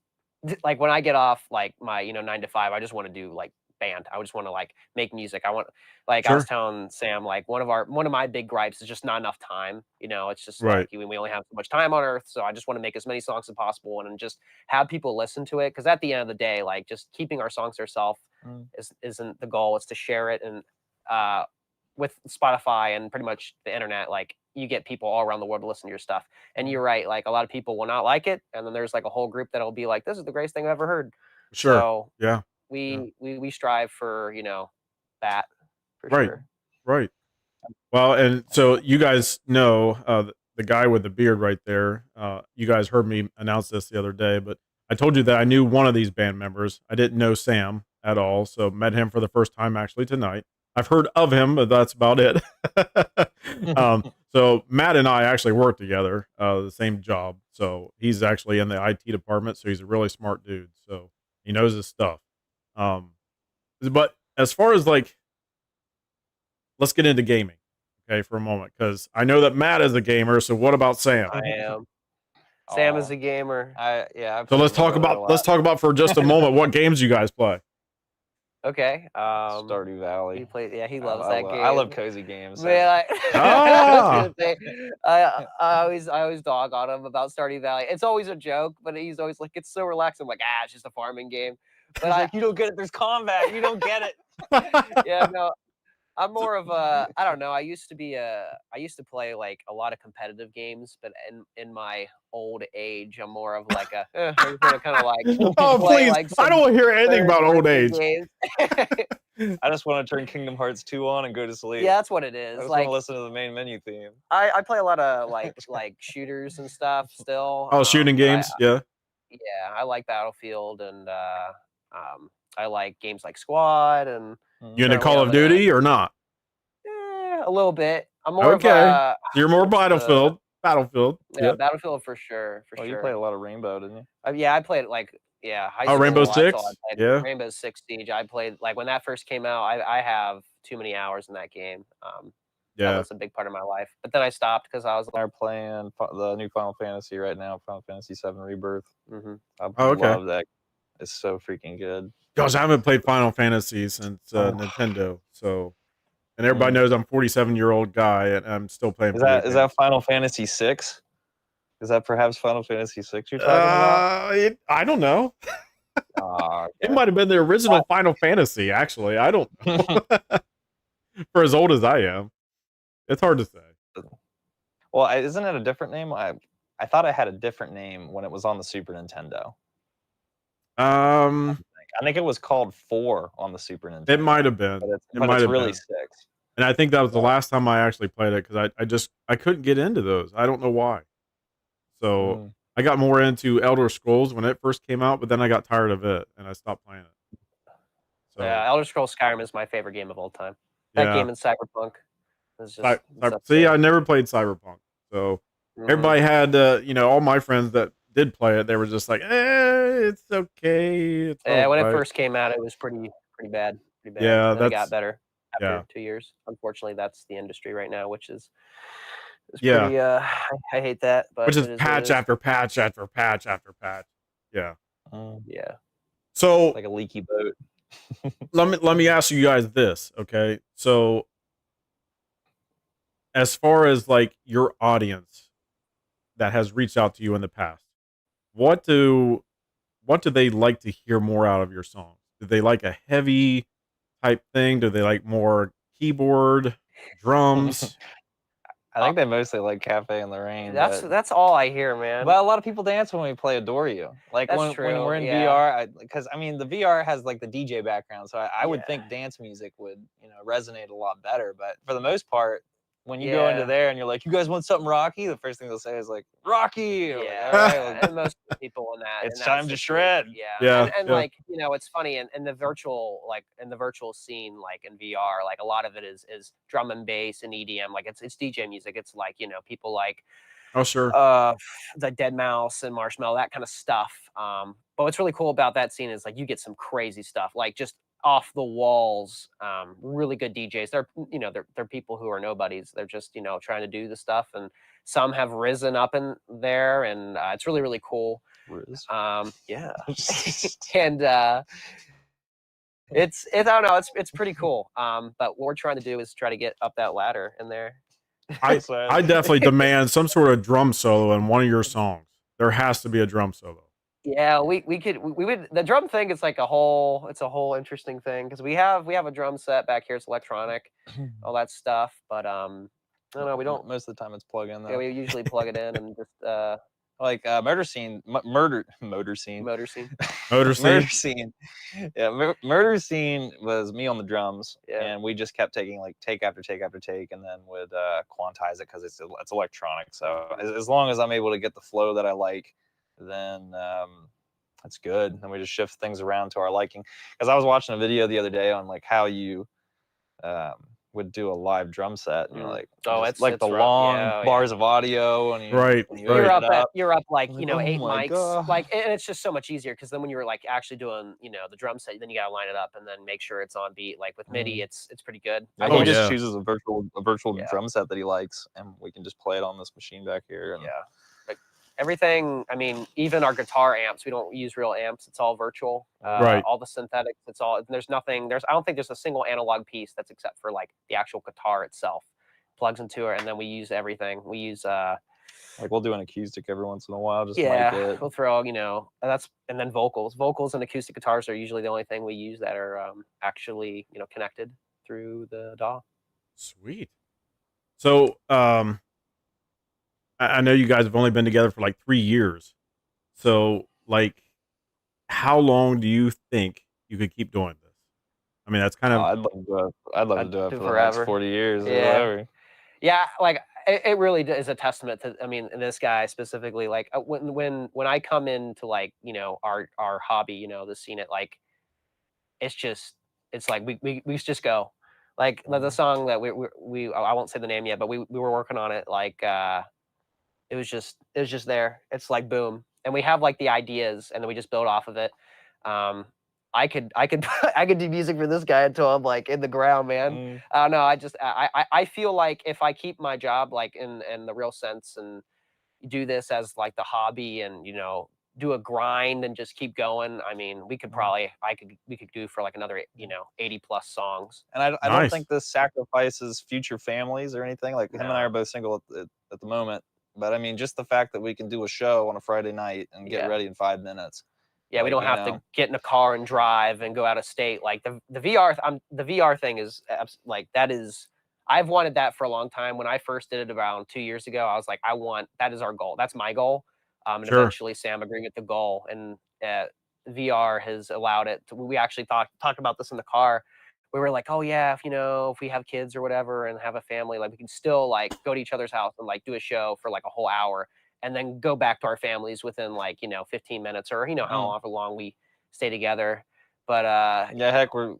like when I get off like my 9 to 5, I just want to do like band. I just want to like make music. I want like I was Sure. telling Sam like one of my big gripes is just not enough time. It's just like Right. we only have so much time on Earth, so I just want to make as many songs as possible and just have people listen to it. Because at the end of the day, like just keeping our songs to ourselves isn't the goal. It's to share it and with Spotify and pretty much the internet, like you get people all around the world to listen to your stuff. And you're right, like a lot of people will not like it, and then there's like a whole group that'll be like, "This is the greatest thing I've ever heard." Sure. So Yeah. Yeah. we strive for that for Right. sure. Right. Well, and so you guys know the guy with the beard right there. You guys heard me announce this the other day, but I told you that I knew one of these band members. I didn't know Sam at all, so met him for the first time actually tonight. I've heard of him, but that's about it. So Matt and I actually work together, the same job. So he's actually in the IT department, so he's a really smart dude. So he knows his stuff. Um, but as far as like, let's get into gaming, okay, for a moment, because I know that Matt is a gamer. So what about Sam? I am. Sam is Oh, a gamer. I So play remote a lot. let's talk about for just a moment what games you guys play. Okay. Stardew Valley. He plays. Yeah, he I, loves I that love, game. I love cozy games. Man, I, I was Ah, gonna say, I always dog on him about Stardew Valley. It's always a joke, but he's always like, it's so relaxing. I'm like, it's just a farming game. But He's like, you don't get it. There's combat. You don't get it. yeah, no, I'm more of a, I don't know. I used to play like a lot of competitive games, but in my old age, I'm more of like I just want to kind of like oh play please! like I some don't want to hear anything about old third-person age. games. I just want to turn Kingdom Hearts 2 on and go to sleep. Yeah, that's what it I is. just Like want to listen to the main menu theme. I play a lot of like shooters and stuff still. Oh, shooting But games, yeah. yeah, I like Battlefield and I like games like Squad and You into currently Call of I'm in Duty or not? a little bit. I'm more of Okay, a so you're more what's the Battlefield. yeah, Yep. Battlefield for sure, for Oh, you sure. played a lot of Rainbow, didn't you? Yeah, I played like high Oh, Rainbow school. That's all I Six. played. Yeah, Rainbow Six Siege. I played like when that first came out. I have too many hours in that game. That yeah. was a big part of my life. But then I stopped because I was like, They're playing the new Final Fantasy right now, Final Fantasy VII Rebirth. I Oh, okay. love that. It's so freaking good. Gosh, I haven't played Final Fantasy since Oh. Nintendo. So, and everybody knows I'm 47-year-old guy, and I'm still playing. Is video that games. Final Fantasy VI? Is that perhaps Final Fantasy VI you're talking about? I don't know. Okay. It might have been the original Final Fantasy. Actually, I don't know. For as old as I am, it's hard to say. Well, isn't it a different name? I thought it had a different name when it was on the Super Nintendo. I think it was called 4 on the Super Nintendo. It might have been. But it's really 6. And I think that was the last time I actually played it because I couldn't get into those. I don't know why. So I got more into Elder Scrolls when it first came out, but then I got tired of it and I stopped playing it. So yeah, Elder Scrolls Skyrim is my favorite game of all time. That game in Cyberpunk is just. See, I never played Cyberpunk, so everybody had all my friends that did play it. They were just like, it's okay. It's when right. it first came out, it was pretty bad. Yeah, then it got better after 2 yeah. years. Unfortunately, that's the industry right now, which is Yeah. pretty. I hate that, but which is it patch after patch after patch after patch. Yeah. Yeah. So like a leaky boat. let me ask you guys this, okay? So as far as like your audience that has reached out to you in the past, what do they like to hear more out of your songs? Do they like a heavy type thing? Do they like more keyboard, drums? I think they mostly like Cafe in the Rain. That's all I hear, man. But a lot of people dance when we play Adore You. Like That's when we're in VR, because I mean the VR has like the DJ background, so I would think dance music would resonate a lot better. But for the most part, when you go into Yeah. there and you're like, you guys want something rocky? The first thing they'll say is like, Rocky. You're like, Yeah, all right, well, and most of the people in that, it's in that time to situation, shred. Yeah, Yeah, and yeah. like it's funny in the virtual scene, like in VR, like a lot of it is drum and bass and EDM, like it's DJ music. It's like people like Oh, sure. the Dead Mouse and Marshmallow, that kind of stuff. But what's really cool about that scene is like you get some crazy stuff, like just off the walls, really good DJs. They're people who are nobodies. They're just trying to do the stuff, and some have risen up in there, and it's really really cool. Riz. Yeah, and it's I don't know, it's pretty cool. But what we're trying to do is try to get up that ladder in there. I definitely demand some sort of drum solo in one of your songs. There has to be a drum solo. Yeah, we would. The drum thing is like a whole interesting thing, because we have a drum set back here. It's electronic, all that stuff. But I don't know. We don't. Most of the time it's plug in though. Yeah, we usually plug it in and just like motor scene. motor scene. Motor scene? Murder scene. Yeah, murder scene was me on the drums, Yeah. and we just kept taking like take after take after take, and then would quantize it because it's electronic. So as long as I'm able to get the flow that I like, then that's good. And we just shift things around to our liking. Because I was watching a video the other day on like how you would do a live drum set, and you're like, it's like the rough. long Yeah, bars of audio, and Right, you're right. up you're up like Like, 8 oh my mics, God. like, and it's just so much easier, because then when you're like actually doing the drum set, then you gotta line it up and then make sure it's on beat. Like with MIDI, it's pretty good. Yeah, I he think just yeah. chooses a virtual Yeah. drum set that he likes, and we can just play it on this machine back here. And Yeah, like everything. I mean, even our guitar amps, we don't use real amps. It's all virtual. Right. All the synthetics. It's all. There's nothing. I don't think there's a single analog piece that's except for like the actual guitar itself. Plugs into it, and then we use everything. We use like we'll do an acoustic every once in a while, just yeah, mic it. we'll throw and then vocals and acoustic guitars are usually the only thing we use that are actually connected through the DAW. Sweet. So, I know you guys have only been together for like 3 years. So, like, how long do you think you could keep doing this? I mean, that's kind of I'd love to do it for the next 40 years or whatever. Yeah, like it really is a testament to. I mean, this guy specifically. Like when I come into like our hobby, the scene, it like it's like we just go. Like the song that we I won't say the name yet, but we were working on it. Like it was just there. It's like boom, and we have like the ideas, and then we just build off of it. I could I could do music for this guy until I'm like in the ground, man. I don't know. I feel like if I keep my job like in the real sense, and do this as like the hobby, and do a grind and just keep going, I mean, we could probably we could do for like another 80 plus songs. And I Nice. don't think this sacrifices future families or anything. Like him and I are both single at the moment, but I mean, just the fact that we can do a show on a Friday night and get ready in 5 minutes. Yeah, we don't have to get in a car and drive and go out of state. Like the VR, the VR thing is like that is. I've wanted that for a long time. When I first did it around 2 years ago, I was like, that is our goal. That's my goal. And Sure. eventually Sam agreed with the goal, and VR has allowed it. We actually talked about this in the car. We were like, oh yeah, if we have kids or whatever and have a family, like we can still like go to each other's house and like do a show for like a whole hour, and then go back to our families within like 15 minutes, or however long we stay together. But yeah, heck, we're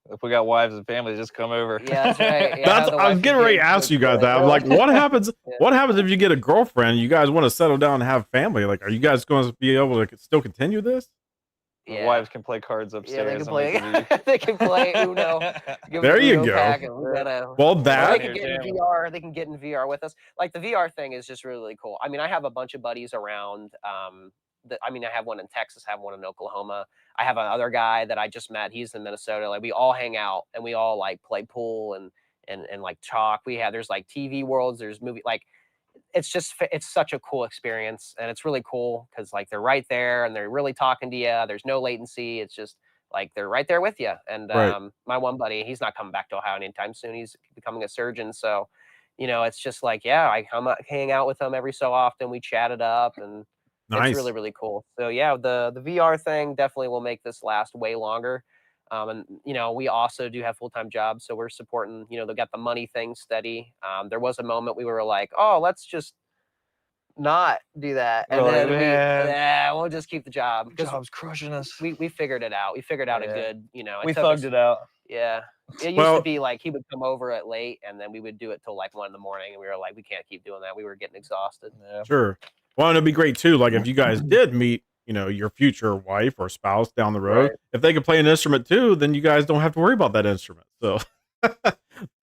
if we got wives and families, just come over. Yeah, that's right. Yeah, I was getting ready to ask you guys that. I'm like, what happens? What happens if you get a girlfriend? You guys want to settle down and have family? Like, are you guys going to be able to still continue this? The wives can play cards upstairs. Yeah, they can play. They can play Uno. There you go. Well, they can get in VR. They can get in VR with us. Like the VR thing is just really cool. I mean, I have a bunch of buddies around. I have one in Texas. I have one in Oklahoma. I have another guy that I just met. He's in Minnesota. Like we all hang out and we all like play pool and like talk. There's like TV worlds. There's movie like. It's such a cool experience, and it's really cool because like they're right there and they're really talking to you. There's no latency. It's just like they're right there with you. And my one buddy, he's not coming back to Ohio anytime soon. He's becoming a surgeon, so it's just like I come hang out with him every so often. We chat it up, and nice. It's really really cool. So yeah, the VR thing definitely will make this last way longer. And we also do have full-time jobs, so we're supporting. They got the money thing steady. There was a moment we were like, oh, let's just not do that, and We're like, then man, we'll just keep the job because job's crushing us. we figured it out. We figured out a Yeah. good. We took thugged us. it out. Yeah. It used Well- to be like he would come over at late, and then we would do it till like 1 a.m, and we were like, we can't keep doing that. We were getting exhausted. Yeah. Sure. Well, and it'd be great too. Like if you guys did meet, your future wife or spouse down the road, Right. if they could play an instrument too, then you guys don't have to worry about that instrument. So,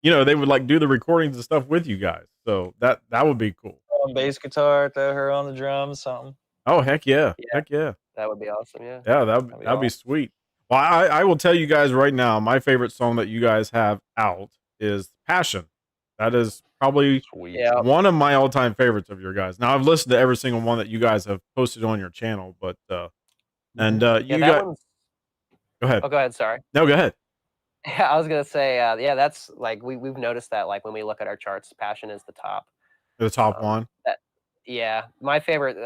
they would like do the recordings and stuff with you guys. So that would be cool. On bass guitar, throw her on the drums, something. Oh, heck yeah. Yeah. Heck yeah. That would be awesome. Yeah. Yeah, That'd be that'd be awesome. sweet. Well, I will tell you guys right now, my favorite song that you guys have out is Passion. That is probably Sweet. Yeah. one of my all-time favorites of your guys. Now I've listened to every single one that you guys have posted on your channel, but and Yeah, you that got one's. go ahead. Oh, go ahead. Sorry. No, go ahead. Yeah, I was gonna say, yeah, that's like we've noticed that like when we look at our charts, Passion is the top. The top Um, one. Yeah, my favorite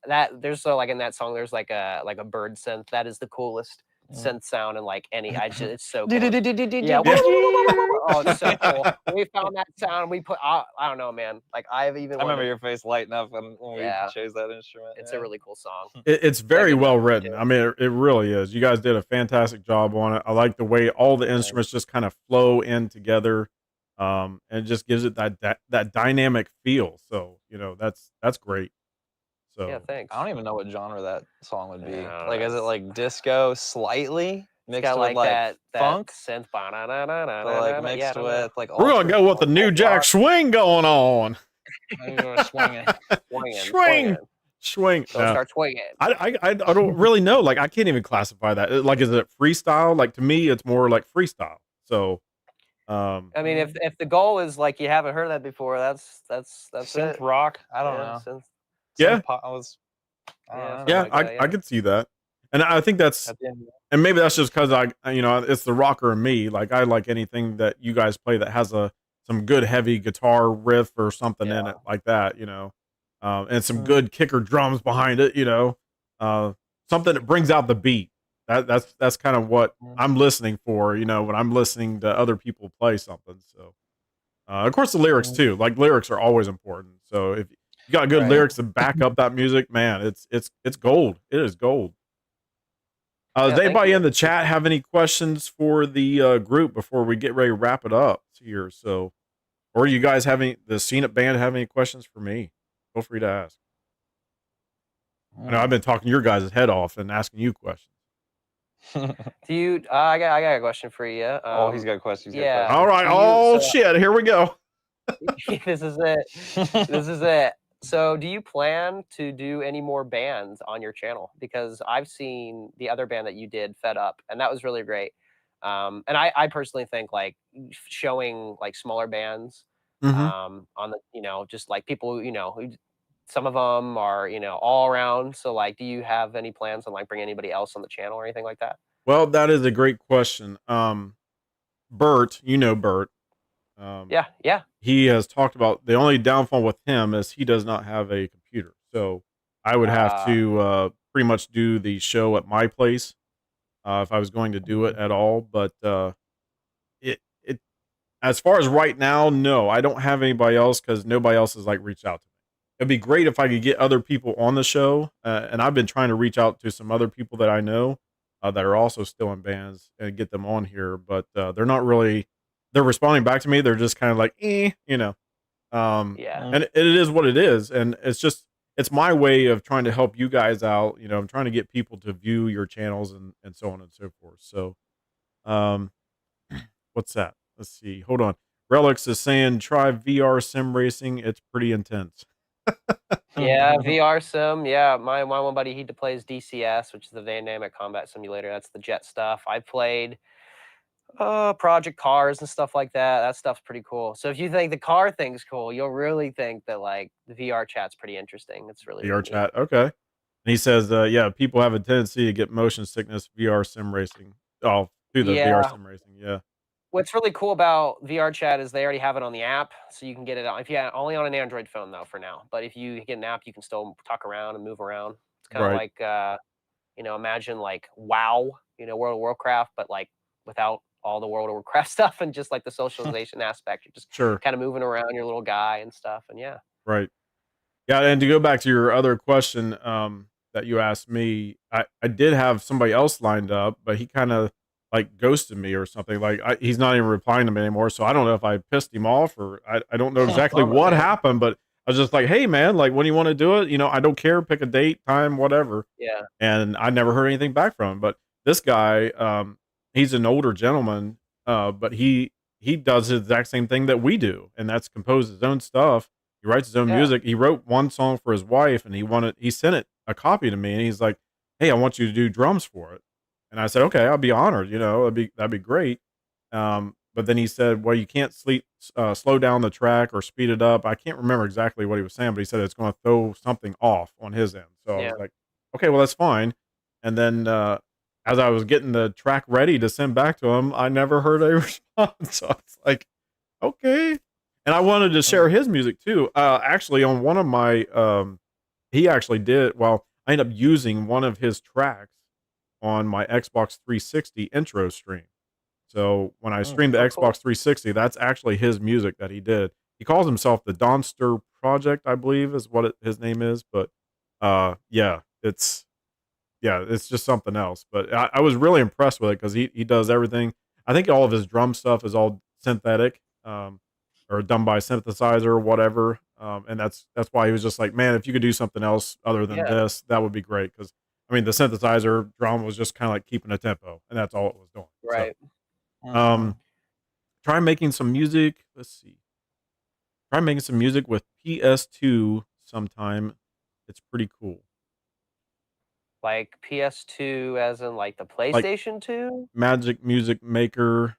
that there's so like in that song there's like a bird synth that is the coolest synth sound in like any. It's so cool. Yeah. Oh, it's so cool. We found that sound. We put. I don't know, man. Like I've even. I remember wanted- your face lighting up when Yeah. we chose that instrument. It's yeah. a really cool song. It's very Second well one, written. too. I mean, it really is. You guys did a fantastic job on it. I like the way all the instruments just kind of flow in together, and it just gives it that dynamic feel. So that's great. So Yeah, thanks. I don't even know what genre that song would be. Yeah, Like, is it it's- like disco slightly It's mixed got with like like that funk, synth. but like mixed with like we're gonna go with the new Jack swing going on. swinging. Swinging. Swing. Don't start swinging. I don't really know. Like I can't even classify that. Like, is it freestyle? Like to me, it's more like freestyle. So, I mean, if the goal is like you haven't heard that before, that's Synth it. rock. I don't Yeah, know. synth. Yeah. Synth pop, I don't Yeah, know. something yeah, like that, I could see that, and I think that's, At the end, and maybe that's just because it's the rocker in me. Like I like anything that you guys play that has some good heavy guitar riff or something in Yeah. it like that. And some good kicker drums behind it. Something that brings out the beat. That's kind of what I'm listening for. When I'm listening to other people play something. So, of course, the lyrics too. Like lyrics are always important. So if you got good Right. lyrics to back up that music, man, it's gold. It is gold. Does Yeah, thank anybody you. in the chat have any questions for the group before we get ready to wrap it up here? So, or you guys the Scene It band have any questions for me? Feel free to ask. I know I've been talking your guys' head off and asking you questions. Do you? I got a question for you. Oh, he's got questions. yeah. All right. do you- Oh so- shit! Here we go. This is it. This is it. So, do you plan to do any more bands on your channel? Because I've seen the other band that you did, Fed Up, and that was really great. And I personally think like showing like smaller bands on the just like people who some of them are all around. So like, do you have any plans on like bringing anybody else on the channel or anything like that? Well, that is a great question. Bert, Bert. Yeah. He has talked about the only downfall with him is he does not have a computer. So I would have to pretty much do the show at my place if I was going to do it at all. But it as far as right now, no, I don't have anybody else because nobody else has like reached out to me. It'd be great if I could get other people on the show, and I've been trying to reach out to some other people that I know that are also still in bands and get them on here, but they're not really. They're responding back to me. They're just kind of like, Yeah. And it is what it is, and it's my way of trying to help you guys out. I'm trying to get people to view your channels and so on and so forth. So, what's that? Let's see. Hold on. Relics is saying try VR sim racing. It's pretty intense. Yeah, VR sim. Yeah, my one buddy he plays DCS, which is the Dynamic Combat Simulator. That's the jet stuff. I played Project Cars and stuff like that. That stuff's pretty cool. So if you think the car thing's cool, you'll really think that like the VR chat's pretty interesting. It's really VR neat. chat. Okay. And he says, yeah, people have a tendency to get motion sickness VR sim racing. Oh, through the VR Yeah. sim racing. Yeah. What's really cool about VR chat is they already have it on the app, so you can get it on. If you only on an Android phone though for now, but if you get an app, you can still talk around and move around. It's kind of Right. like imagine like WoW, World of Warcraft, but like without all the World of Warcraft stuff and just like the socialization aspect. You're just Sure. kind of moving around your little guy and stuff. And yeah. Right. Yeah, and to go back to your other question, that you asked me, I did have somebody else lined up, but he kinda, like, ghosted me or something, like, he's not even replying to me anymore, so I don't know if I pissed him off or I don't know exactly Bummer, what man. happened, but I was just like, "Hey, man, like, when do you wanna do it?" I don't care, pick a date, time, whatever, Yeah. and I never heard anything back from him, but this guy, he's an older gentleman, but he does the exact same thing that we do, and that's compose his own stuff. He writes his own Yeah. music. He wrote one song for his wife, and he sent it a copy to me, and he's like, "Hey, I want you to do drums for it." And I said, "Okay, I'll be honored. That'd be great." But then he said, "Well, you can't slow down the track or speed it up." I can't remember exactly what he was saying, but he said it's going to throw something off on his end. So I Yeah. was like, "Okay, well that's fine." And then as I was getting the track ready to send back to him, I never heard a response. So I was like, "Okay." And I wanted to share his music too. Actually, on one of my, he actually did. Well, I ended up using one of his tracks on my Xbox 360 intro stream. So when I streamed the Oh, Xbox cool. 360, that's actually his music that he did. He calls himself the Donster Project, I believe, is what his name is. But yeah, it's just something else. But I was really impressed with it because he does everything. I think all of his drum stuff is all synthetic, or done by synthesizer or whatever. And that's why he was just like, man, if you could do something else other than Yeah. this, that would be great. Because I mean, the synthesizer drum was just kind of like keeping a tempo, and that's all it was doing. So, Right. um, try making some music. Let's see. Try making some music with PS2 sometime. It's pretty cool. Like PS2 as in like the Like PlayStation 2? Magic Music Maker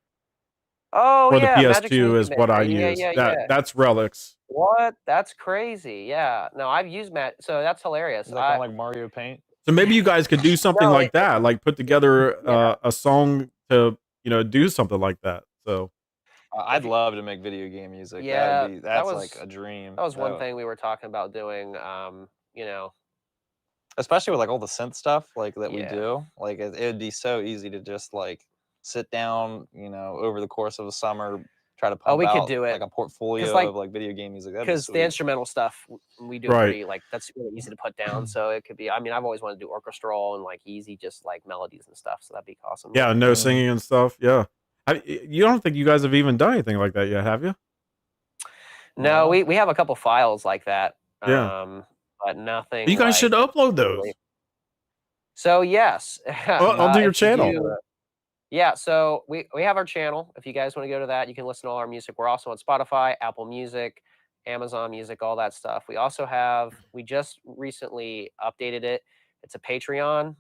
Oh for the yeah, Magic's PS2 Music is what I Maker. Yeah, use. yeah, That yeah. that's Relics. What? That's crazy. Yeah. No, I've used so that's hilarious. Is that kind of like Mario Paint? So maybe you guys could do something No, like that, like put together yeah. a song to, do something like that. So I'd love to make video game music. Yeah, That's like a dream. that was one thing we were talking about doing. You know, Especially with like all the synth stuff like that we Yeah. do. Like it would be so easy to just like sit down, over the course of a summer, try to pump we could out do it. like a portfolio like- of like video game music. That'd be because the sweet. instrumental stuff we do Right. pretty like that's really easy to put down. So it could be. I mean, I've always wanted to do orchestral and like easy, just like melodies and stuff. So that'd be awesome. yeah, no Mhm. singing and stuff. Yeah. You don't think you guys have even done anything like that yet, have you? No, No. we have a couple files like that. Yeah. But nothing. You guys should like, upload those. really. So yes, Onto your if you channel. do- Yeah, so we have our channel. If you guys want to go to that, you can listen to all our music. We're also on Spotify, Apple Music, Amazon Music, all that stuff. We just recently updated it. It's a Patreon.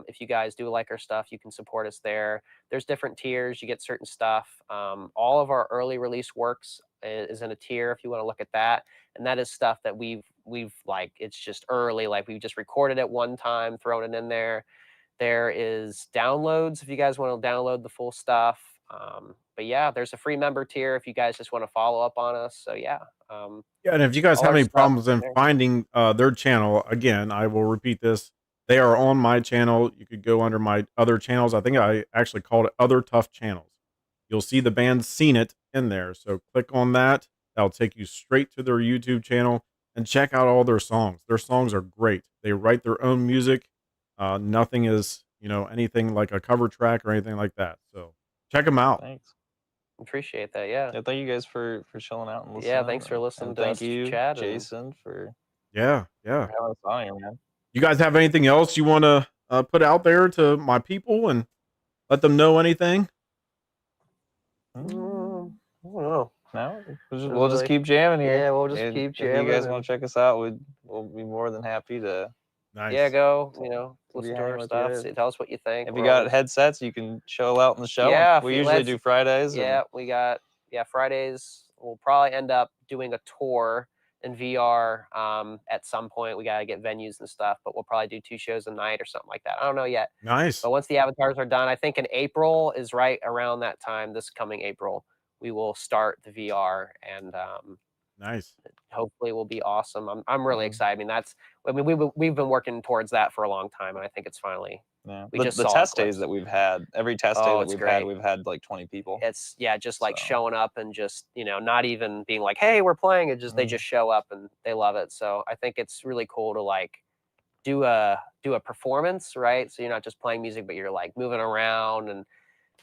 If you guys do like our stuff, you can support us there. There's different tiers. You get certain stuff. All of our early release works is in a tier if you want to look at that. And that is stuff that we've like, it's just early. Like we've just recorded it one time, thrown it in there. There is downloads if you guys want to download the full stuff. But yeah, there's a free member tier if you guys just want to follow up on us. So yeah. Yeah, and if you guys all have our any stuff problems is in there. finding their channel, again, I will repeat this. They are on my channel. You could go under my other channels. I think I actually called it Other Tough Channels. You'll see the band Seen It in there. So click on that. That'll take you straight to their YouTube channel and check out all their songs. Their songs are great. They write their own music. Nothing is, anything like a cover track or anything like that. So check them out. Thanks. Appreciate that. Yeah. Yeah, thank you guys for chilling out and listening. Yeah. Thanks for listening and to thank us you, chat. Jason, for Yeah. having us on here, man. You guys have anything else you want to put out there to my people and let them know anything? I don't know. No, we'll just keep jamming here. Yeah, we'll just And keep if you jamming. guys want to check us out, we'll be more than happy to. Nice. Yeah, go. We'll Listen be to our hanging with stuff. you. Tell us what you think. If you got headsets, you can chill out in the show. Yeah, We usually do Fridays. Yeah, we got Fridays. We'll probably end up doing a tour in VR at some point. We got to get venues and stuff, but we'll probably do 2 shows a night or something like that. I don't know yet. Nice. But once the avatars are done, I think in April is right around that time, this coming April, we will start the VR and Nice. hopefully it will be awesome. I'm really Mhm. excited. I mean, we've been working towards that for a long time, and I think it's finally Yeah. we The, just the saw a test days glimpse. that we've had, every test day Oh, that it's we've great. had like 20 people. It's just like So. showing up and just, not even being like, hey, we're playing. It just they Mhm. just show up and they love it. So I think it's really cool to like do a performance, right? So you're not just playing music, but you're like moving around and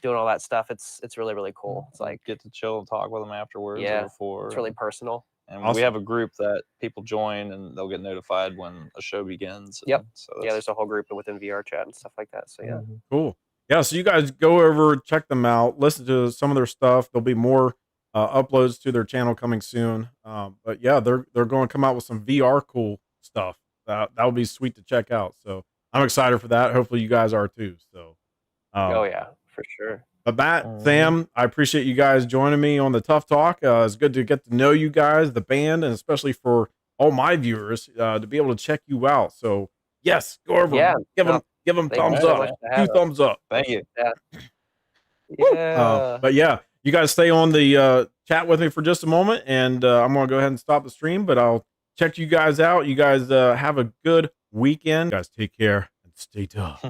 doing all that stuff. It's really, really cool. It's like, get to chill and talk with them afterwards or yeah, before. it's really personal. And Awesome. we have a group that people join and they'll get notified when a show begins. Yep. So Yeah, there's a whole group within VR chat and stuff like that. So yeah. Cool. Yeah, so you guys go over, check them out, listen to some of their stuff. There'll be more uploads to their channel coming soon. But yeah, they're going to come out with some VR cool stuff. That would be sweet to check out. So I'm excited for that. Hopefully you guys are too. So, Oh um, yeah, for sure. but Matt, Sam, I appreciate you guys joining me on the Tough Talk. It's good to get to know you guys, the band, and especially for all my viewers to be able to check you out. So yes, go over, Yeah. give No, them thank you thumbs so up, much for 2 having us. thumbs up. Thank you. Yeah. Woo! Yeah. But yeah, you guys stay on the chat with me for just a moment, and I'm gonna go ahead and stop the stream. But I'll check you guys out. You guys have a good weekend. You guys take care and stay tough.